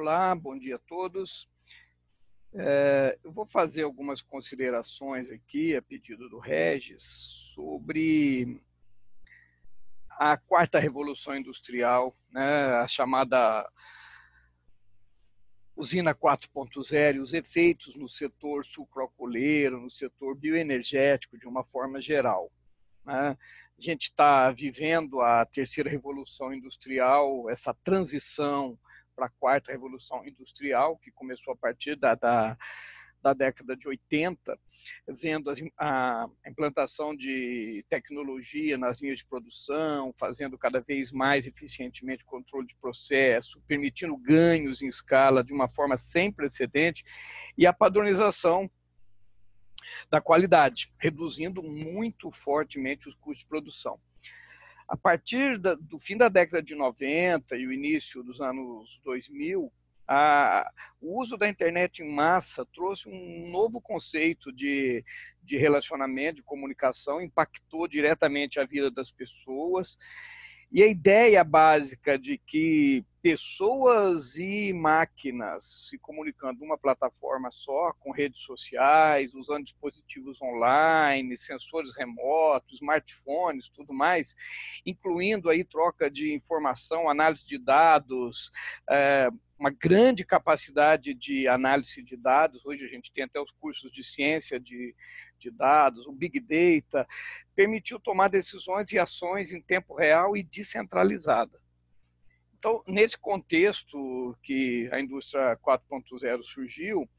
Olá, bom dia a todos. Eu vou fazer algumas considerações aqui, a pedido do Regis, sobre a quarta revolução industrial, né, a chamada usina 4.0, e os efeitos no setor sucroalcooleiro, no setor bioenergético, de uma forma geral, né? A gente está vivendo a terceira revolução industrial, essa transição para a quarta revolução industrial, que começou a partir da década de 80, vendo a implantação de tecnologia nas linhas de produção, fazendo cada vez mais eficientemente o controle de processo, permitindo ganhos em escala de uma forma sem precedente, e a padronização da qualidade, reduzindo muito fortemente os custos de produção. A partir do fim da década de 90 e o início dos anos 2000, o uso da internet em massa trouxe um novo conceito de relacionamento, de comunicação, impactou diretamente a vida das pessoas. E a ideia básica de que pessoas e máquinas se comunicando numa plataforma só, com redes sociais, usando dispositivos online, sensores remotos, smartphones, tudo mais, incluindo aí troca de informação, análise de dados, uma grande capacidade de análise de dados. Hoje a gente tem até os cursos de ciência de dados, o Big Data, permitiu tomar decisões e ações em tempo real e descentralizada. Então, nesse contexto que a indústria 4.0 surgiu,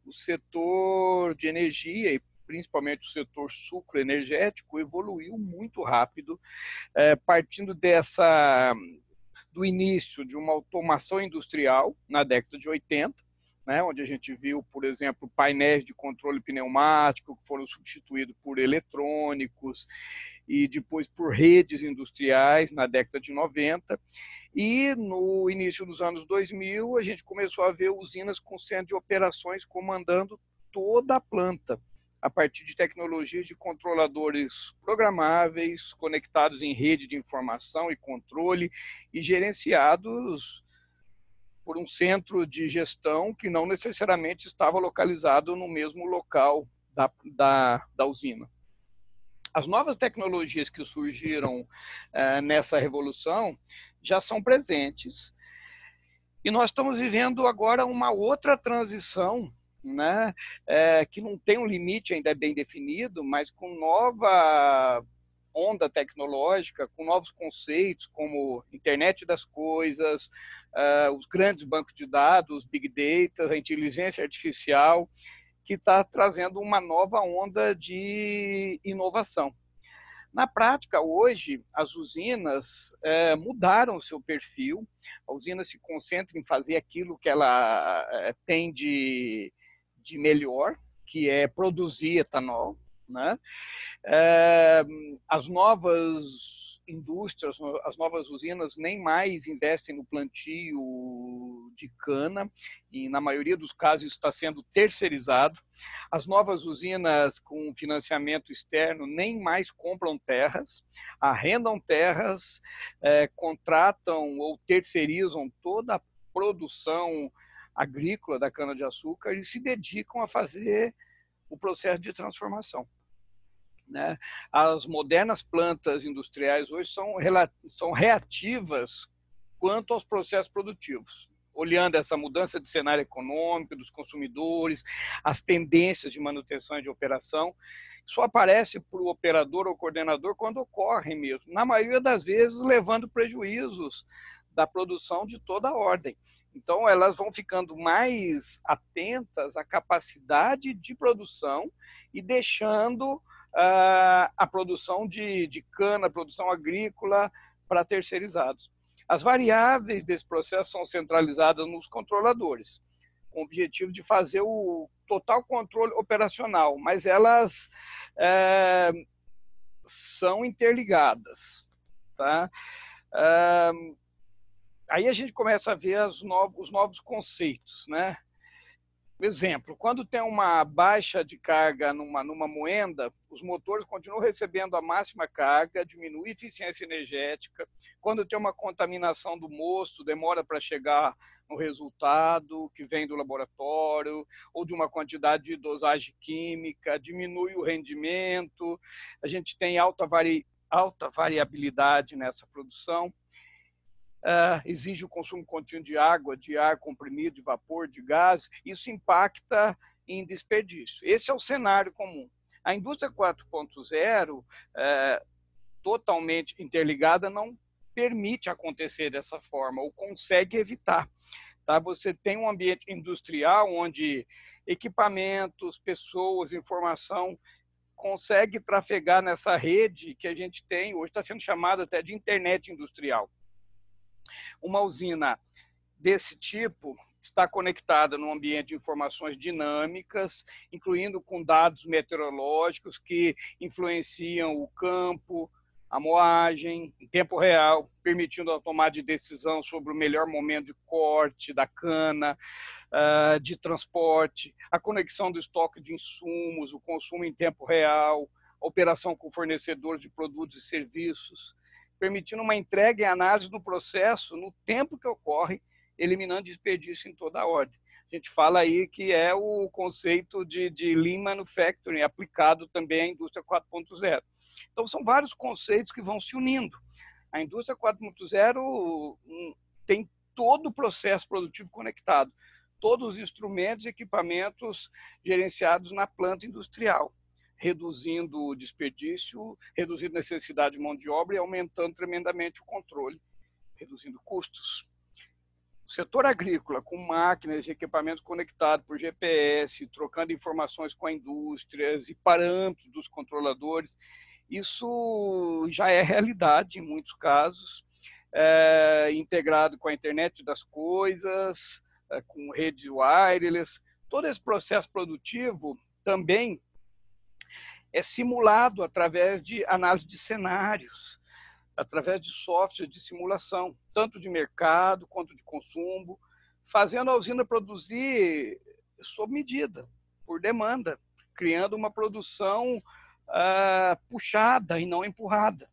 o setor de energia e principalmente o setor sucroenergético evoluiu muito rápido, partindo do início de uma automação industrial na década de 80, né, onde a gente viu, por exemplo, painéis de controle pneumático que foram substituídos por eletrônicos e depois por redes industriais na década de 90. E no início dos anos 2000, a gente começou a ver usinas com centro de operações comandando toda a planta, a partir de tecnologias de controladores programáveis, conectados em rede de informação e controle e gerenciados por um centro de gestão que não necessariamente estava localizado no mesmo local da usina. As novas tecnologias que surgiram nessa revolução já são presentes, e nós estamos vivendo agora uma outra transição, né, que não tem um limite ainda bem definido, mas com nova onda tecnológica, com novos conceitos como internet das coisas, os grandes bancos de dados, Big Data, a inteligência artificial, que está trazendo uma nova onda de inovação. Na prática, hoje, as usinas mudaram o seu perfil. A usina se concentra em fazer aquilo que ela tem de melhor, que é produzir etanol, né? As novas indústrias, as novas usinas nem mais investem no plantio de cana, e na maioria dos casos isso está sendo terceirizado. As novas usinas com financiamento externo nem mais compram terras, arrendam terras, contratam ou terceirizam toda a produção agrícola da cana-de-açúcar e se dedicam a fazer o processo de transformação, né? As modernas plantas industriais hoje são reativas quanto aos processos produtivos, olhando essa mudança de cenário econômico, dos consumidores, as tendências de manutenção e de operação. Só aparece para o operador ou coordenador quando ocorre mesmo, na maioria das vezes levando prejuízos da produção de toda a ordem. Então, elas vão ficando mais atentas à capacidade de produção e deixando a produção de cana, a produção agrícola para terceirizados. As variáveis desse processo são centralizadas nos controladores, com o objetivo de fazer o total controle operacional, mas elas são interligadas, tá? Aí a gente começa a ver os novos conceitos, né? Exemplo, quando tem uma baixa de carga numa moenda, os motores continuam recebendo a máxima carga, diminui a eficiência energética. Quando tem uma contaminação do mosto, demora para chegar no resultado que vem do laboratório, ou de uma quantidade de dosagem química, diminui o rendimento. A gente tem alta variabilidade nessa produção. Exige o consumo contínuo de água, de ar comprimido, de vapor, de gás. Isso impacta em desperdício. Esse é o cenário comum. A indústria 4.0, totalmente interligada, não permite acontecer dessa forma, ou consegue evitar. Tá? Você tem um ambiente industrial onde equipamentos, pessoas, informação consegue trafegar nessa rede que a gente tem, hoje está sendo chamada até de internet industrial. Uma usina desse tipo está conectada num ambiente de informações dinâmicas, incluindo com dados meteorológicos que influenciam o campo, a moagem em tempo real, permitindo a tomada de decisão sobre o melhor momento de corte da cana, de transporte, a conexão do estoque de insumos, o consumo em tempo real, a operação com fornecedores de produtos e serviços, permitindo uma entrega e análise do processo no tempo que ocorre, eliminando desperdício em toda a ordem. A gente fala aí que é o conceito de Lean Manufacturing aplicado também à indústria 4.0. Então, são vários conceitos que vão se unindo. A indústria 4.0 tem todo o processo produtivo conectado, todos os instrumentos e equipamentos gerenciados na planta industrial, reduzindo o desperdício, reduzindo a necessidade de mão de obra e aumentando tremendamente o controle, reduzindo custos. O setor agrícola, com máquinas e equipamentos conectados por GPS, trocando informações com a indústria e parâmetros dos controladores, isso já é realidade em muitos casos, integrado com a internet das coisas, com rede wireless. Todo esse processo produtivo também é simulado através de análise de cenários, através de software de simulação, tanto de mercado quanto de consumo, fazendo a usina produzir sob medida, por demanda, criando uma produção puxada e não empurrada,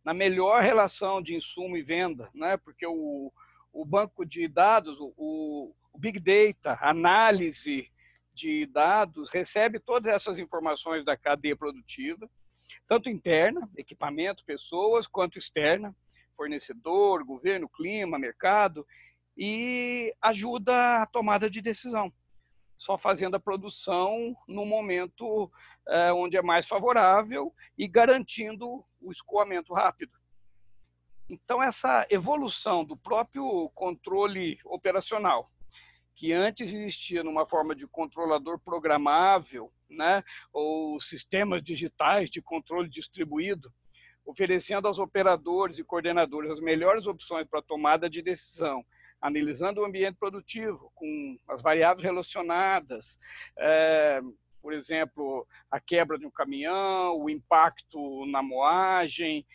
na melhor relação de insumo e venda, né? Porque o banco de dados, o Big Data, análise de dados, recebe todas essas informações da cadeia produtiva, tanto interna, equipamento, pessoas, quanto externa, fornecedor, governo, clima, mercado, e ajuda a tomada de decisão, só fazendo a produção no momento onde é mais favorável e garantindo o escoamento rápido. Então, essa evolução do próprio controle operacional, que antes existia numa forma de controlador programável, né, ou sistemas digitais de controle distribuído, oferecendo aos operadores e coordenadores as melhores opções para a tomada de decisão, analisando o ambiente produtivo com as variáveis relacionadas, por exemplo, a quebra de um caminhão, o impacto na moagem,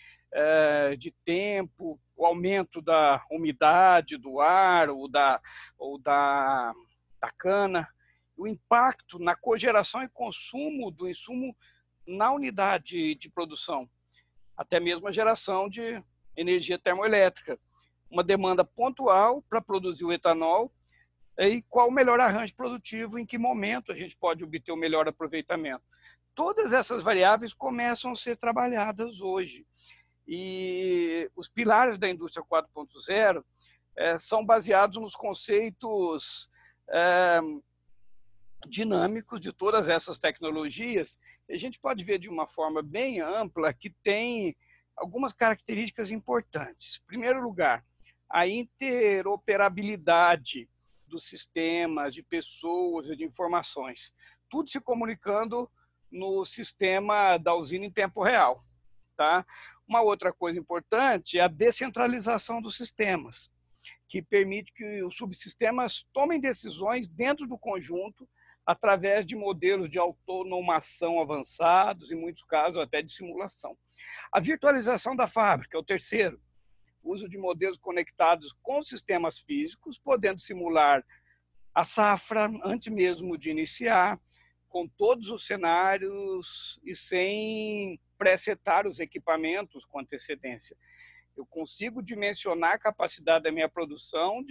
de tempo, o aumento da umidade do ar ou da cana, o impacto na cogeração e consumo do insumo na unidade de produção, até mesmo a geração de energia termoelétrica, uma demanda pontual para produzir o etanol e qual o melhor arranjo produtivo, em que momento a gente pode obter o melhor aproveitamento. Todas essas variáveis começam a ser trabalhadas hoje. E os pilares da indústria 4.0 são baseados nos conceitos dinâmicos de todas essas tecnologias. A gente pode ver de uma forma bem ampla que tem algumas características importantes. Em primeiro lugar, a interoperabilidade dos sistemas, de pessoas e de informações. Tudo se comunicando no sistema da usina em tempo real. Tá? Uma outra coisa importante é a descentralização dos sistemas, que permite que os subsistemas tomem decisões dentro do conjunto através de modelos de automação avançados, em muitos casos até de simulação. A virtualização da fábrica é o terceiro. O uso de modelos conectados com sistemas físicos, podendo simular a safra, antes mesmo de iniciar, com todos os cenários e sem presetar os equipamentos com antecedência. Eu consigo dimensionar a capacidade da minha produção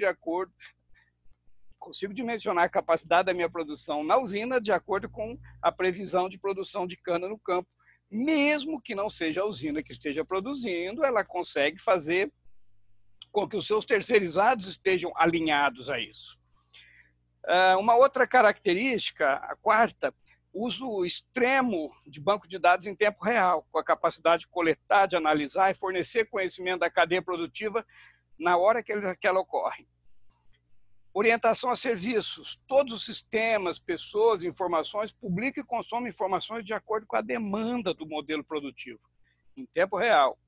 na usina de acordo com a previsão de produção de cana no campo. Mesmo que não seja a usina que esteja produzindo, ela consegue fazer com que os seus terceirizados estejam alinhados a isso. Uma outra característica, a quarta, uso extremo de banco de dados em tempo real, com a capacidade de coletar, de analisar e fornecer conhecimento da cadeia produtiva na hora que ela ocorre. Orientação a serviços. Todos os sistemas, pessoas, informações, publicam e consomem informações de acordo com a demanda do modelo produtivo, em tempo real.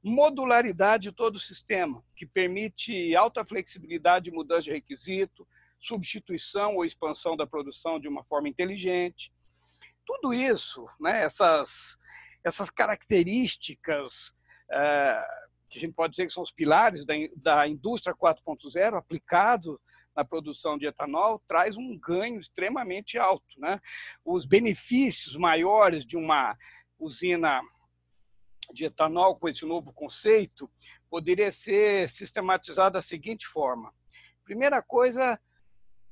Modularidade de todo o sistema, que permite alta flexibilidade de mudança de requisito, substituição ou expansão da produção de uma forma inteligente. Tudo isso, né, essas características que a gente pode dizer que são os pilares da indústria 4.0 aplicado na produção de etanol, traz um ganho extremamente alto, né? Os benefícios maiores de uma usina de etanol com esse novo conceito poderia ser sistematizado da seguinte forma. Primeira coisa,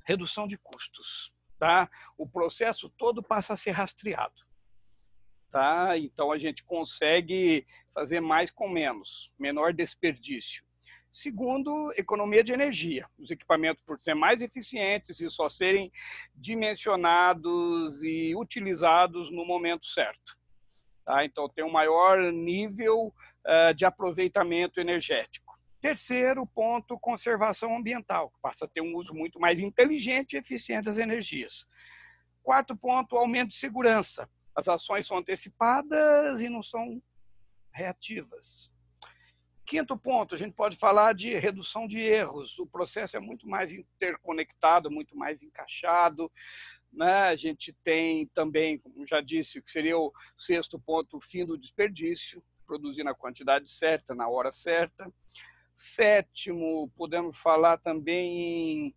redução de custos. Tá? O processo todo passa a ser rastreado. Tá? Então, a gente consegue fazer mais com menos, menor desperdício. Segundo, economia de energia. Os equipamentos, por serem mais eficientes e só serem dimensionados e utilizados no momento certo. Tá? Então, tem um maior nível de aproveitamento energético. Terceiro ponto, conservação ambiental, que passa a ter um uso muito mais inteligente e eficiente das energias. Quarto ponto, aumento de segurança. As ações são antecipadas e não são reativas. Quinto ponto, a gente pode falar de redução de erros. O processo é muito mais interconectado, muito mais encaixado. Né? A gente tem também, como já disse, o que seria o sexto ponto, o fim do desperdício, produzir na quantidade certa, na hora certa. Sétimo, podemos falar também em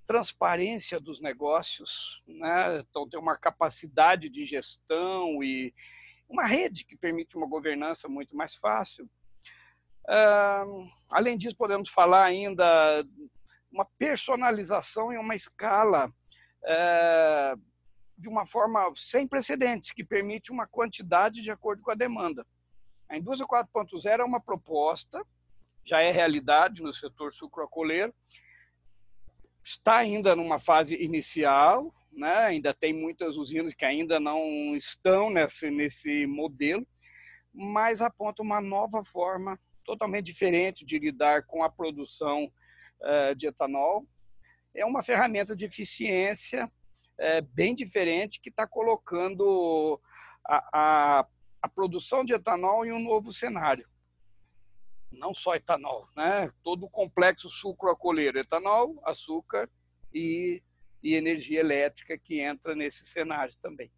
transparência dos negócios, né? Então, tem uma capacidade de gestão e uma rede que permite uma governança muito mais fácil. Além disso, podemos falar ainda uma personalização em uma escala de uma forma sem precedentes, que permite uma quantidade de acordo com a demanda. A indústria 4.0 é uma proposta, já é realidade no setor sucroalcooleiro, está ainda numa fase inicial, né? Ainda tem muitas usinas que ainda não estão nesse modelo, mas aponta uma nova forma totalmente diferente de lidar com a produção de etanol. É uma ferramenta de eficiência bem diferente que está colocando a produção de etanol em um novo cenário. Não só etanol, né? Todo o complexo sucroalcooleiro, etanol, açúcar e energia elétrica que entra nesse cenário também.